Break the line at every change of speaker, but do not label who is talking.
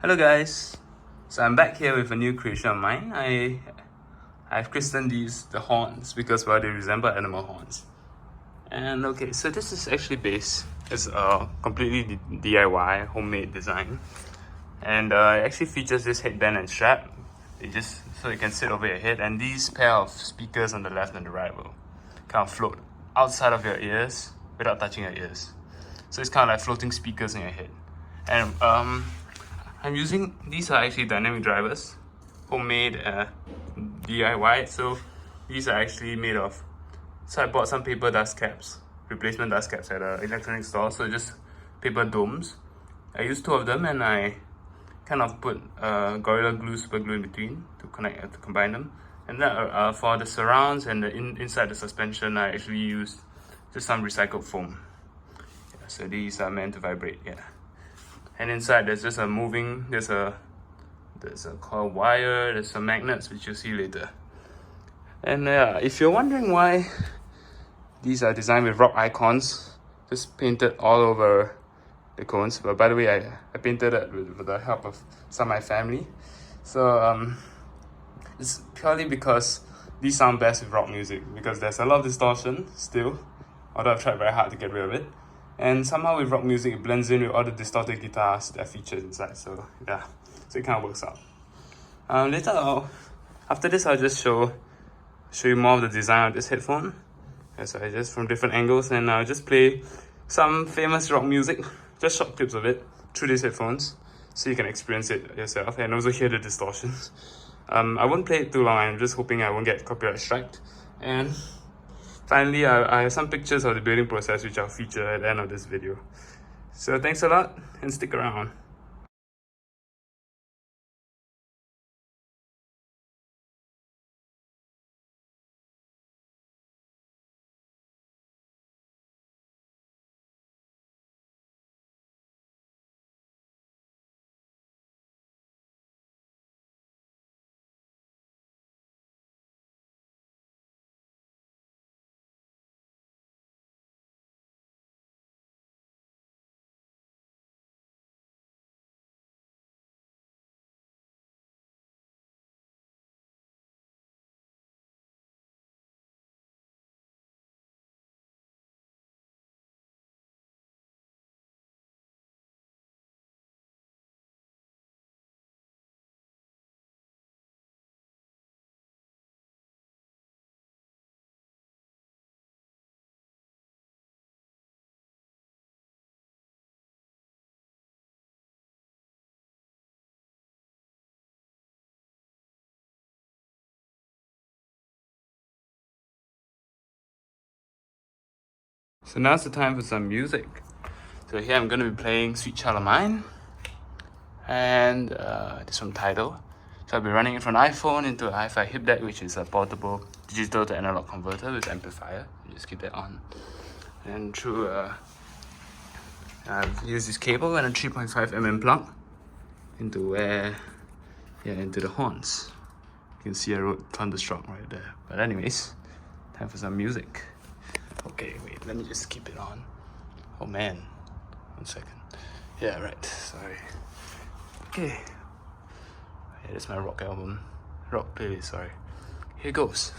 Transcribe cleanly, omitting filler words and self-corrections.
Hello guys, so I'm back here with a new creation of mine. I've christened these the horns because well, they resemble animal horns. And okay, so this is actually based as a completely DIY homemade design, and it actually features this headband and strap. So you can sit over your head, and these pair of speakers on the left and the right will kind of float outside of your ears without touching your ears. So it's kind of like floating speakers in your head. And I'm using, these are actually dynamic drivers, homemade DIY. So these are actually made of, so I bought some paper dust caps, replacement dust caps at an electronics store. So just paper domes. I used 2 of them, and I kind of put Gorilla Glue, super glue in between to combine them. And then for the surrounds and the inside the suspension, I actually used just some recycled foam. Yeah, so these are meant to vibrate. Yeah. And inside there's just there's a coil wire, there's some magnets which you'll see later. And if you're wondering why these are designed with rock icons, just painted all over the cones. But by the way, I painted it with the help of some of my family. So it's purely because these sound best with rock music, because there's a lot of distortion still, although I've tried very hard to get rid of it. And somehow with rock music, it blends in with all the distorted guitars that are featured inside. So yeah, so it kind of works out. After this, I'll just show you more of the design of this headphone. Yeah, so I just from different angles, and I'll just play some famous rock music, just short clips of it through these headphones, so you can experience it yourself and also hear the distortions. I won't play it too long. I'm just hoping I won't get copyright striked. And finally, I have some pictures of the building process which I'll feature at the end of this video. So thanks a lot, and stick around. So now's the time for some music. So here I'm going to be playing Sweet Child of Mine, and this from Tidal. So I'll be running it from an iPhone into a hi-fi hip deck, which is a portable digital to analog converter with amplifier. You just keep that on. And through I've used this cable and a 3.5mm plug into the horns. You can see I wrote Thunderstruck right there. But anyways, time for some music. Okay, wait, let me just keep it on. Oh man, 1 second. Yeah, right, sorry. Okay. Yeah, that's my rock playlist, sorry. Here goes.